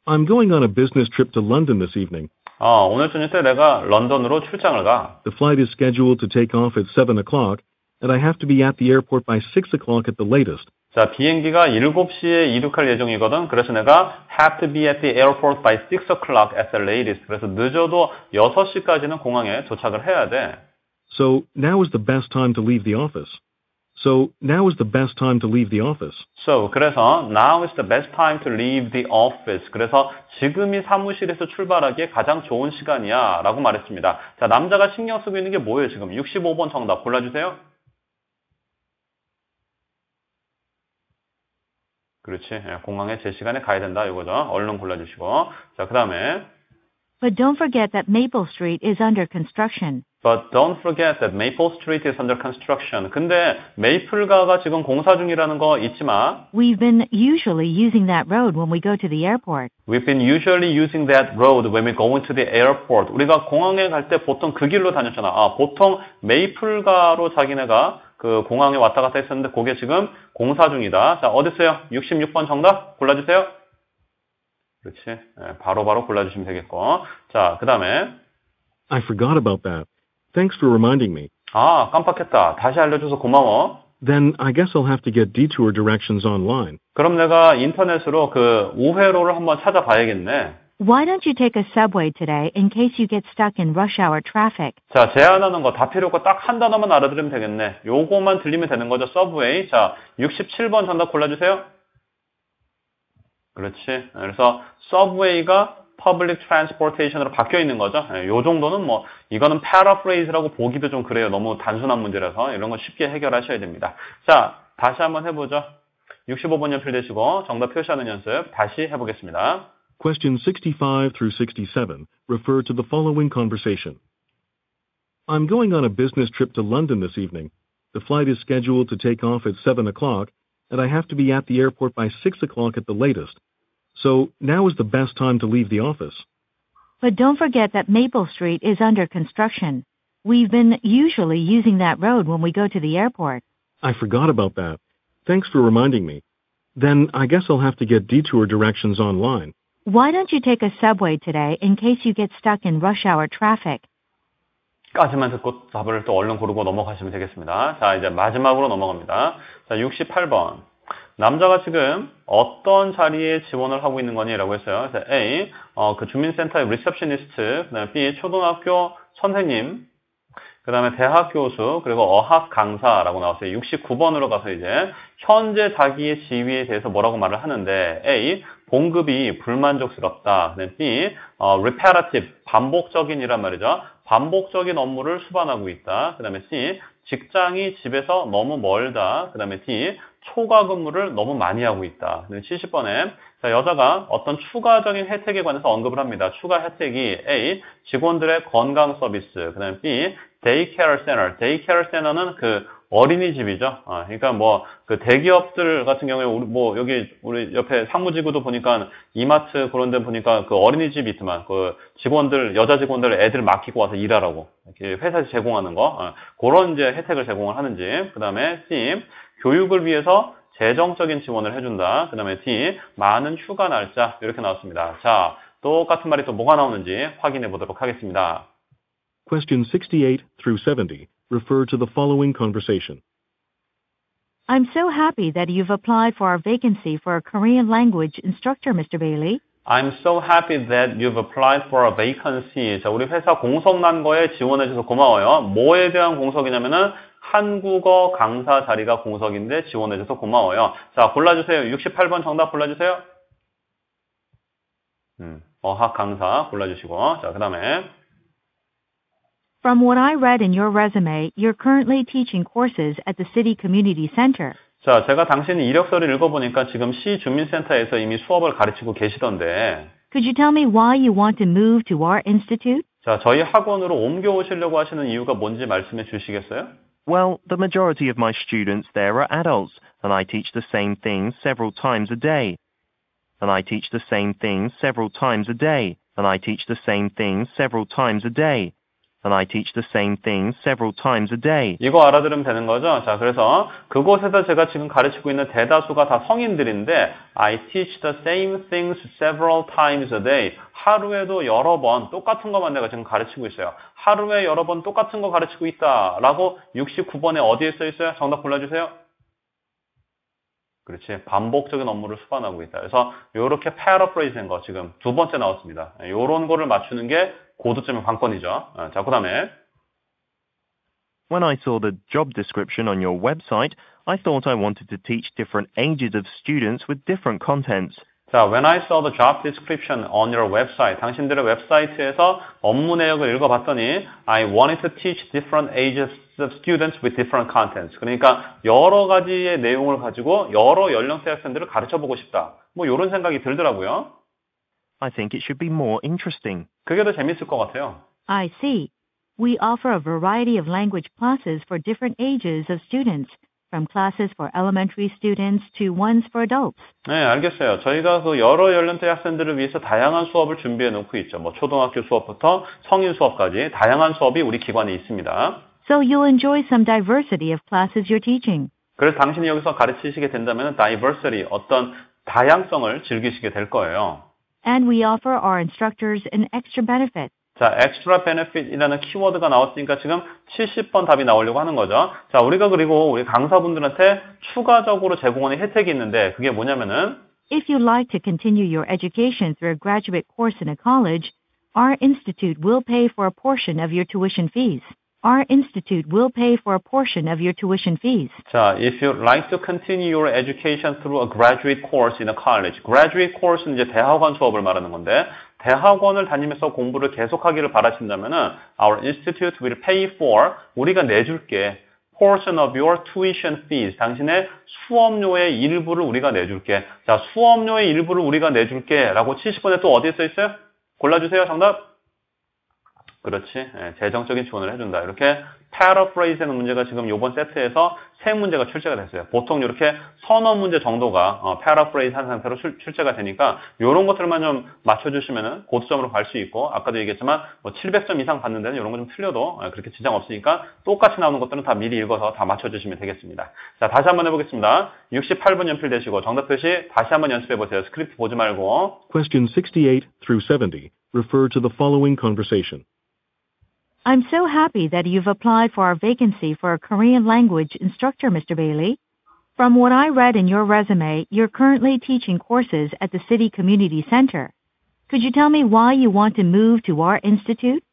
I'm going on a business trip to London this evening. 오늘 저녁 때 내가 런던으로 출장을 가. The flight is scheduled to take off at 7 o'clock, and I have to be at the airport by 6 o'clock at the latest. 자, 비행기가 7시에 이륙할 예정이거든. 그래서 내가 have to be at the airport by 6 o'clock at the latest. 그래서 늦어도 6시까지는 공항에 도착을 해야 돼. So now is the best time to leave the office. So now is the best time to leave the office. So, 그래서 now is the best time to leave the office. 그래서 지금이 사무실에서 출발하기에 가장 좋은 시간이야 라고 말했습니다. 자, 남자가 신경 쓰고 있는 게 뭐예요 지금? 65번 정답 골라주세요. 그렇지. 공항에 제 시간에 가야 된다 이거죠. 얼른 골라주시고. 자, 그 다음에 But don't forget that Maple Street is under construction. But don't forget that Maple Street is under construction. 근데 메이플가가 지금 공사 중이라는 거 잊지 마. We've been usually using that road when we go to the airport. We've been usually using that road when we go into the airport. 우리가 공항에 갈 때 보통 그 길로 다녔잖아. 보통 메이플가로 자기네가 그 공항에 왔다 갔다 했었는데 그게 지금 공사 중이다. 자, 어디 있어요? 66번 정답 골라주세요. 그렇지. 바로바로 골라주시면 되겠고. 자, 그 다음에 I forgot about that. Thanks for reminding me. 깜빡했다. 다시 알려줘서 고마워. Then I guess I'll have to get detour directions online. 그럼 내가 인터넷으로 그 우회로를 한번 찾아봐야겠네. Why don't you take a subway today in case you get stuck in rush hour traffic? 자, 제안하는 거 다 필요 없고 딱 한 단어만 알아들으면 되겠네. 요거만 들리면 되는 거죠. 서브웨이. 자, 67번 정답 골라주세요. 그렇지. 그래서 서브웨이가 public transportation으로 바뀌어 있는 거죠. 요 정도는 뭐 이거는 paraphrase라고 보기도 좀 그래요. 너무 단순한 문제라서 이런 건 쉽게 해결하셔야 됩니다. 자, 다시 한번 해보죠. 65번 연필 대시고 정답 표시하는 연습 다시 해보겠습니다. Question 65 through 67 refer to the following conversation. I'm going on a business trip to London this evening. The flight is scheduled to take off at 7 o'clock, and I have to be at the airport by 6 o'clock at the latest. So now is the best time to leave the office. But don't forget that Maple Street is under construction. We've been usually using that road when we go to the airport. I forgot about that. Thanks for reminding me. Then I guess I'll have to get detour directions online. Why don't you take a subway today in case you get stuck in rush hour traffic? 까지만 듣고 답을 또 얼른 고르고 넘어가시면 되겠습니다. 자, 이제 마지막으로 넘어갑니다. 자, 68번. 남자가 지금 어떤 자리에 지원을 하고 있는 거니? 라고 했어요. 그래서 A, 그 주민센터의 리셉셔니스트, 그 다음에 B, 초등학교 선생님, 그 다음에 대학 교수, 그리고 어학 강사라고 나왔어요. 69번으로 가서 이제 현재 자기의 지위에 대해서 뭐라고 말을 하는데 A, 봉급이 불만족스럽다. 그 다음에 B, repetitive, 반복적인이란 말이죠. 반복적인 업무를 수반하고 있다. 그 다음에 C, 직장이 집에서 너무 멀다. 그 다음에 D, 초과 근무를 너무 많이 하고 있다. 70번에 자, 여자가 어떤 추가적인 혜택에 관해서 언급을 합니다. 추가 혜택이 A, 직원들의 건강 서비스, 그 다음에 B, 데이케어 센터. 데이케어 센터는 그 어린이집이죠. 그러니까 뭐 그 대기업들 같은 경우에 여기 우리 옆에 상무지구도 보니까 이마트 그런 데 보니까 그 어린이집 있지만 그 직원들 여자 직원들 애들 맡기고 와서 일하라고 이렇게 회사에서 제공하는 거 그런 이제 혜택을 제공을 하는지. 그다음에 C, 교육을 위해서 재정적인 지원을 해준다. 그 다음에 D, 많은 휴가 날짜 이렇게 나왔습니다. 자, 똑같은 말이 또 뭐가 나오는지 확인해 보도록 하겠습니다. Question 68 through 70 refer to the following conversation. I'm so happy that you've applied for our vacancy for a Korean language instructor, Mr. Bailey. I'm so happy that you've applied for a vacancy. 자, 우리 회사 공석 난 거에 지원해 줘서 고마워요. 뭐에 대한 공석이냐면은 한국어 강사 자리가 공석인데 지원해 줘서 고마워요. 자, 골라주세요. 68번 정답 골라주세요. 어학 강사 골라주시고. 자, 그 다음에 From what I read in your resume, you're currently teaching courses at the City Community Center. 자, 제가 당신의 이력서를 읽어보니까 지금 시 주민센터에서 이미 수업을 가르치고 계시던데. Could you tell me why you want to move to our institute? 자, 저희 학원으로 옮겨오시려고 하시는 이유가 뭔지 말씀해 주시겠어요? Well, the majority of my students there are adults, and I teach the same things several times a day. And I teach the same things several times a day. And I teach the same things several times a day. And I teach the same things several times a day. 이거 알아들으면 되는 거죠? 자, 그래서 그곳에서 제가 지금 가르치고 있는 대다수가 다 성인들인데 I teach the same things several times a day. 하루에도 여러 번 똑같은 것만 내가 지금 가르치고 있어요. 하루에 여러 번 똑같은 거 가르치고 있다 라고 69번에 어디에 써 있어요? 정답 골라주세요. 그렇지. 반복적인 업무를 수반하고 있다. 그래서 이렇게 패러프레이즈한 거 지금 두 번째 나왔습니다. 이런 거를 맞추는 게 고득점의 관건이죠. 자, 그 다음에 When I saw the job description on your website, I thought I wanted to teach different ages of students with different contents. 자, when I saw the job description on your website, 당신들의 웹사이트에서 업무 내역을 읽어봤더니 I wanted to teach different ages of students with different contents. 그러니까 여러 가지의 내용을 가지고 여러 연령대 학생들을 가르쳐보고 싶다. 뭐 이런 생각이 들더라고요. I think it should be more interesting. 그게 더 재밌을 것 같아요. I see. We offer a variety of language classes for different ages of students, from classes for elementary students to ones for adults. 네, 알겠어요. 저희가 그 여러 연령대 학생들을 위해서 다양한 수업을 준비해 놓고 있죠. 뭐 초등학교 수업부터 성인 수업까지 다양한 수업이 우리 기관에 있습니다. So you'll enjoy some diversity of classes you're teaching. 그래서 당신이 여기서 가르치시게 된다면 diversity, 어떤 다양성을 즐기시게 될 거예요. And we offer our instructors an extra benefit. 자, extra benefit이라는 키워드가 나왔으니까 지금 70번 답이 나오려고 하는 거죠. 자, 우리가 그리고 우리 강사분들한테 추가적으로 제공하는 혜택이 있는데 그게 뭐냐면은 If you'd like to continue your education through a graduate course in a college, our institute will pay for a portion of your tuition fees. Our institute will pay for a portion of your tuition fees. 자, if you'd like to continue your education through a graduate course in a college. graduate course는 이제 대학원 수업을 말하는 건데 대학원을 다니면서 공부를 계속하기를 바라신다면은 our institute will pay for 우리가 내줄게 portion of your tuition fees. 당신의 수업료의 일부를 우리가 내줄게. 자, 수업료의 일부를 우리가 내줄게 라고 70번에 또 어디에 써 있어요? 골라주세요. 정답. 그렇지. 네, 재정적인 지원을 해준다. 이렇게 패러프레이즈하는 문제가 지금 이번 세트에서 세 문제가 출제가 됐어요. 보통 이렇게 서너 문제 정도가 패러프레이즈 한 상태로 출제가 되니까 이런 것들만 좀 맞춰주시면 고득점으로 갈 수 있고 아까도 얘기했지만 뭐 700점 이상 받는 데는 이런 거 좀 틀려도 그렇게 지장 없으니까 똑같이 나오는 것들은 다 미리 읽어서 다 맞춰주시면 되겠습니다. 자, 다시 한번 해보겠습니다. 68번 연필되시고 정답 표시 다시 한번 연습해보세요. 스크립트 보지 말고. Question 68 through 70 refer to the following conversation. I'm so happy that you've applied for our vacancy for a Korean language instructor, Mr. Bailey. From what I read in your resume, you're currently teaching courses at the City Community Center. Could you tell me why you want to move to our institute?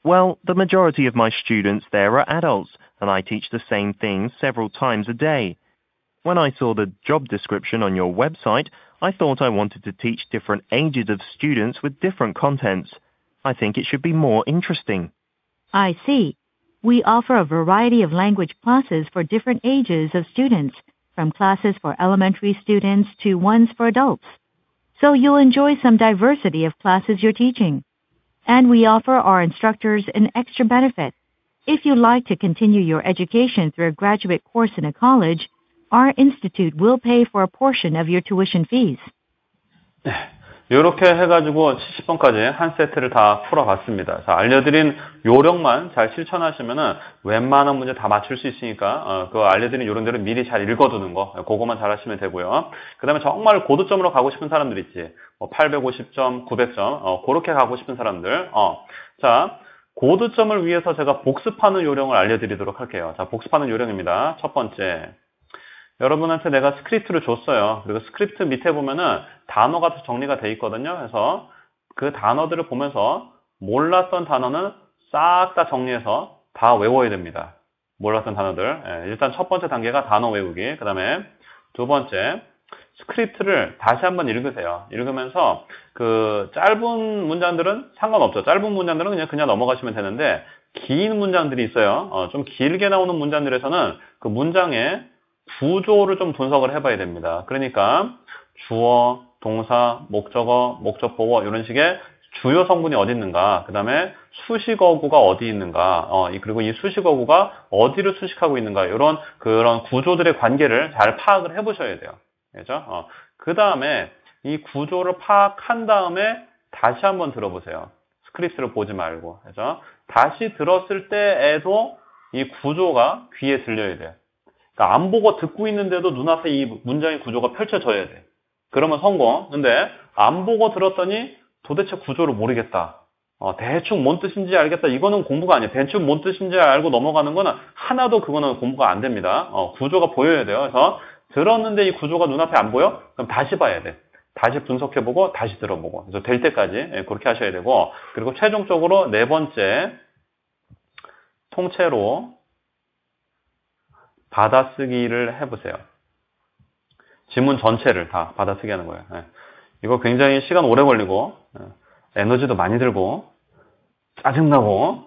Well, the majority of my students there are adults, and I teach the same things several times a day. When I saw the job description on your website, I thought I wanted to teach different ages of students with different contents. I think it should be more interesting. I see. We offer a variety of language classes for different ages of students, from classes for elementary students to ones for adults. So you'll enjoy some diversity of classes you're teaching. And we offer our instructors an extra benefit. If you'd like to continue your education through a graduate course in a college, our institute will pay for a portion of your tuition fees. 이렇게 해가지고 70번까지 한 세트를 다 풀어봤습니다. 자, 알려드린 요령만 잘 실천하시면은 웬만한 문제 다 맞출 수 있으니까 그 알려드린 요령들을 미리 잘 읽어두는 거, 그거만 잘 하시면 되고요. 그 다음에 정말 고득점으로 가고 싶은 사람들 있지. 850점, 900점, 그렇게 가고 싶은 사람들. 자, 고득점을 위해서 제가 복습하는 요령을 알려드리도록 할게요. 자, 복습하는 요령입니다. 첫 번째. 여러분한테 내가 스크립트를 줬어요. 그리고 스크립트 밑에 보면은 단어가 정리가 돼 있거든요. 그래서 그 단어들을 보면서 몰랐던 단어는 싹 다 정리해서 다 외워야 됩니다. 몰랐던 단어들. 일단 첫 번째 단계가 단어 외우기. 그 다음에 두 번째, 스크립트를 다시 한번 읽으세요. 읽으면서 그 짧은 문장들은 상관없죠. 짧은 문장들은 그냥 넘어가시면 되는데 긴 문장들이 있어요. 좀 길게 나오는 문장들에서는 그 문장의 구조를 좀 분석을 해봐야 됩니다. 그러니까 주어, 동사, 목적어, 목적보어 이런 식의 주요 성분이 어디 있는가, 그 다음에 수식어구가 어디 있는가, 그리고 이 수식어구가 어디를 수식하고 있는가, 이런 그런 구조들의 관계를 잘 파악을 해보셔야 돼요. 그죠? 그 다음에 이 구조를 파악한 다음에 다시 한번 들어보세요. 스크립트를 보지 말고. 그죠? 다시 들었을 때에도 이 구조가 귀에 들려야 돼요. 그러니까 안 보고 듣고 있는데도 눈앞에 이 문장의 구조가 펼쳐져야 돼. 그러면 성공. 근데 안 보고 들었더니 도대체 구조를 모르겠다. 대충 뭔 뜻인지 알겠다. 이거는 공부가 아니에요. 대충 뭔 뜻인지 알고 넘어가는 거는 하나도 그거는 공부가 안 됩니다. 구조가 보여야 돼요. 그래서 들었는데 이 구조가 눈앞에 안 보여? 그럼 다시 봐야 돼. 다시 분석해보고 다시 들어보고. 그래서 될 때까지 그렇게 하셔야 되고, 그리고 최종적으로 네 번째, 통째로 받아쓰기를 해보세요. 지문 전체를 다 받아쓰기 하는 거예요. 이거 굉장히 시간 오래 걸리고 에너지도 많이 들고 짜증나고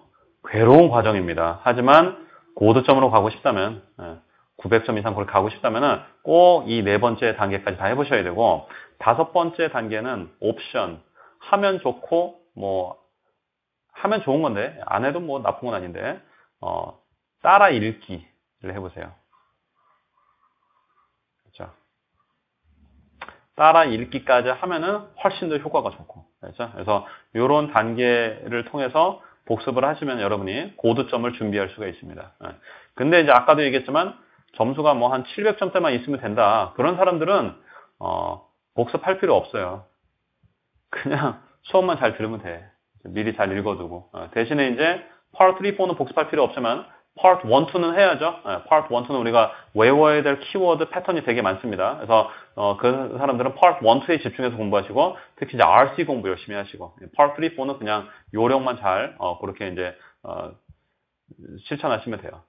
괴로운 과정입니다. 하지만 고득점으로 가고 싶다면 900점 이상 그렇게 가고 싶다면 꼭 이 네 번째 단계까지 다 해보셔야 되고, 다섯 번째 단계는 옵션. 하면 좋고 뭐 하면 좋은 건데 안 해도 뭐 나쁜 건 아닌데 따라 읽기 해보세요. 그렇죠? 따라 읽기까지 하면은 훨씬 더 효과가 좋고, 그렇죠? 그래서 이런 단계를 통해서 복습을 하시면 여러분이 고득점을 준비할 수가 있습니다. 근데 이제 아까도 얘기했지만 점수가 뭐 한 700점대만 있으면 된다. 그런 사람들은 복습할 필요 없어요. 그냥 수업만 잘 들으면 돼. 미리 잘 읽어두고. 대신에 이제 Part 3, 4는 복습할 필요 없지만 Part 1, 2는 해야죠. Part 1, 2는 우리가 외워야 될 키워드 패턴이 되게 많습니다. 그래서 그 사람들은 Part 1, 2에 집중해서 공부하시고, 특히 이제 RC 공부 열심히 하시고, Part 3, 4는 그냥 요령만 잘 그렇게 이제 실천하시면 돼요.